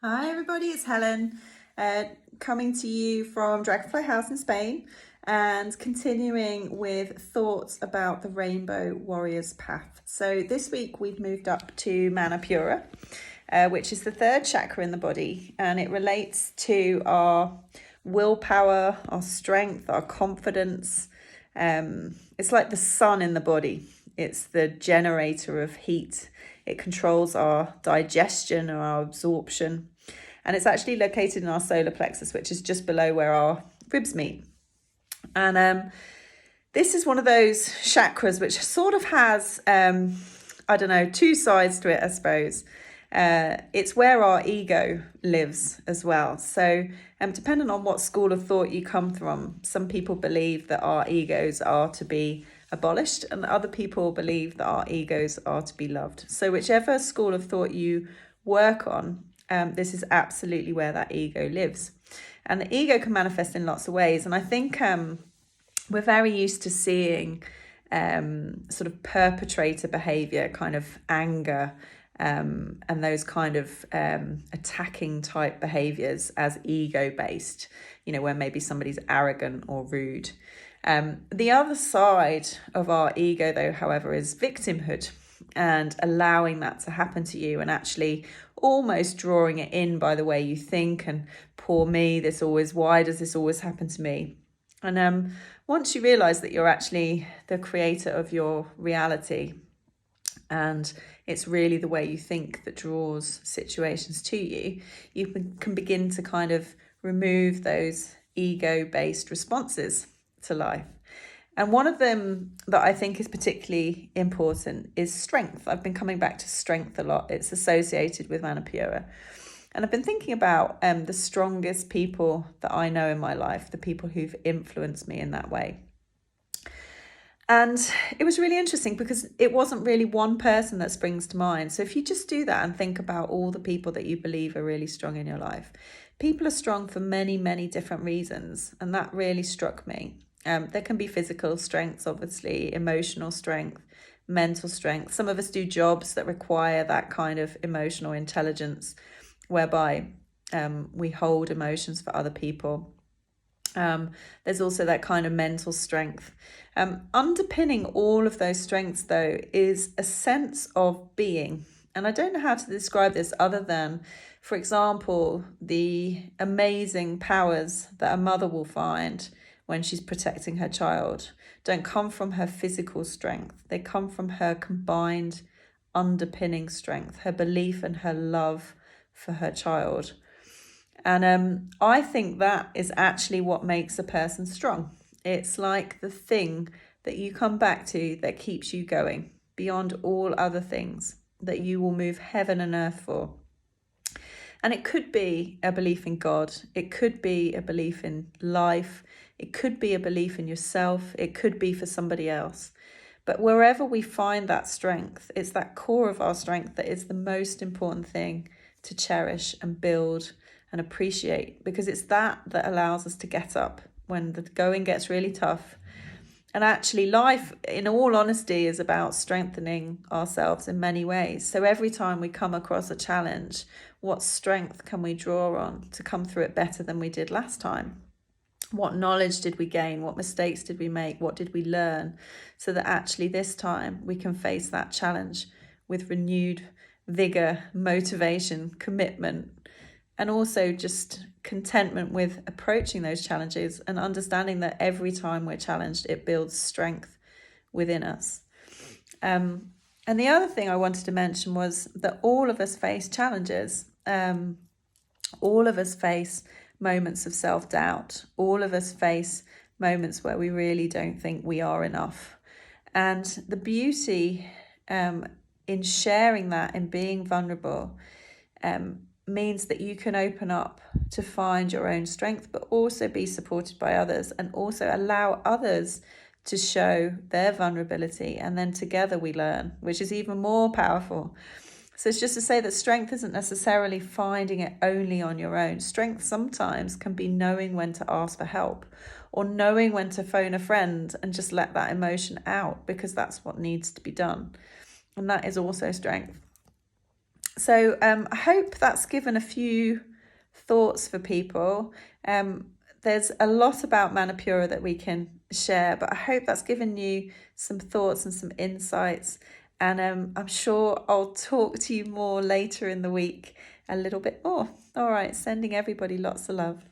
Hi everybody, it's Helen, uh, coming to you from Dragonfly House in Spain and continuing with thoughts about the Rainbow Warrior's Path. So this week we've moved up to Manipura, which is the third chakra in the body, and it relates to our willpower, our strength, our confidence. It's like the sun in the body. It's the generator of heat. It controls our digestion or our absorption. And it's actually located in our solar plexus, which is just below where our ribs meet. And this is one of those chakras which sort of has, I don't know, two sides to it, I suppose. It's where our ego lives as well. So, depending on what school of thought you come from, some people believe that our egos are to be abolished, and other people believe that our egos are to be loved. So, whichever school of thought you work on, this is absolutely where that ego lives. And the ego can manifest in lots of ways. And I think we're very used to seeing sort of perpetrator behavior, kind of anger, and those kind of attacking type behaviors as ego based, where maybe somebody's arrogant or rude. The other side of our ego, though, however, is victimhood and allowing that to happen to you and actually almost drawing it in by the way you think and poor me, why does this always happen to me? And once you realize that you're actually the creator of your reality and it's really the way you think that draws situations to you, you can begin to kind of remove those ego-based responses to life. And one of them that I think is particularly important is strength. I've been coming back to strength a lot. It's associated with Manipura. And I've been thinking about the strongest people that I know in my life, the people who've influenced me in that way. And it was really interesting because it wasn't really one person that springs to mind. So if you just do that and think about all the people that you believe are really strong in your life, people are strong for many, many different reasons. And that really struck me. There can be physical strengths, obviously, emotional strength, mental strength. Some of us do jobs that require that kind of emotional intelligence, whereby we hold emotions for other people. There's also that kind of mental strength. Underpinning all of those strengths, though, is a sense of being. And I don't know how to describe this other than, for example, the amazing powers that a mother will find when she's protecting her child don't come from her physical strength. They come from her combined underpinning strength, her belief and her love for her child. And I think that is actually what makes a person strong. It's like the thing that you come back to that keeps you going beyond all other things, that you will move heaven and earth for. And it could be a belief in God. It could be a belief in life. It could be a belief in yourself. It could be for somebody else. But wherever we find that strength, it's that core of our strength that is the most important thing to cherish and build and appreciate, because it's that allows us to get up when the going gets really tough. And actually, life, in all honesty, is about strengthening ourselves in many ways. So every time we come across a challenge, what strength can we draw on to come through it better than we did last time? What knowledge did we gain? What mistakes did we make? What did we learn? So that actually this time we can face that challenge with renewed vigor, motivation, commitment, and also just contentment with approaching those challenges and understanding that every time we're challenged, it builds strength within us. And the other thing I wanted to mention was that all of us face challenges. All of us face moments of self-doubt. All of us face moments where we really don't think we are enough. And the beauty in sharing that and being vulnerable means that you can open up to find your own strength, but also be supported by others and also allow others to show their vulnerability. And then together we learn, which is even more powerful. So it's just to say that strength isn't necessarily finding it only on your own. Strength sometimes can be knowing when to ask for help or knowing when to phone a friend and just let that emotion out, because that's what needs to be done. And that is also strength. So I hope that's given a few thoughts for people. There's a lot about Manipura that we can share, but I hope that's given you some thoughts and some insights. And I'm sure I'll talk to you more later in the week a little bit more. All right, sending everybody lots of love.